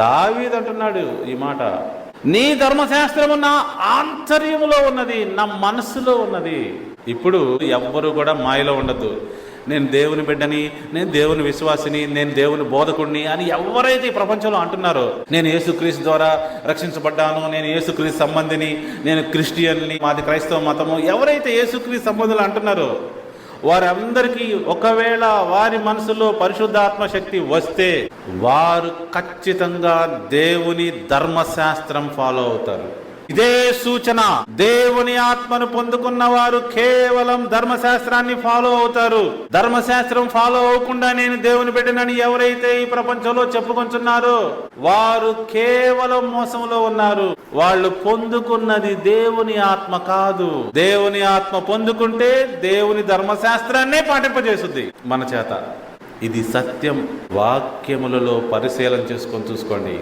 దావీదు అంటున్నాడు ఈ మాట, నీ ధర్మశాస్త్రము నా ఆంతర్యములో ఉన్నది, నా మనస్సులో ఉన్నది. ఇప్పుడు ఎవ్వరు కూడా మాయలో ఉండద్దు. నేను దేవుని బిడ్డని, నేను దేవుని విశ్వాసిని, నేను దేవుని బోధకుడిని అని ఎవరైతే ఈ ప్రపంచంలో అంటున్నారో, నేను యేసుక్రీస్తు ద్వారా రక్షించబడ్డాను, నేను యేసుక్రీస్తు సంబంధిని, నేను క్రిస్టియన్ని, మాది క్రైస్తవ మతము, ఎవరైతే యేసుక్రీస్తు సంబంధులు అంటున్నారో వారందరికీ ఒకవేళ వారి మనసులో పరిశుద్ధాత్మ శక్తి వస్తే వారు ఖచ్చితంగా దేవుని ధర్మశాస్త్రం ఫాలో అవుతారు. ఇదే సూచన. దేవుని ఆత్మను పొందుకున్న వారు కేవలం ధర్మశాస్త్రాన్ని ఫాలో అవుతారు. ధర్మశాస్త్రం ఫాలో అవ్వకుండా నేను దేవుని బిడ్డనని ఎవరైతే ఈ ప్రపంచంలో చెప్పుకుంటున్నారో వారు కేవలం మోసంలో ఉన్నారు. వాళ్ళు పొందుకున్నది దేవుని ఆత్మ కాదు. దేవుని ఆత్మ పొందుకుంటే దేవుని ధర్మశాస్త్రాన్నే పాటింపజేస్తుంది మన చేత. ఇది సత్యం. వాక్యములలో పరిశీలన చేసుకొని చూసుకోండి.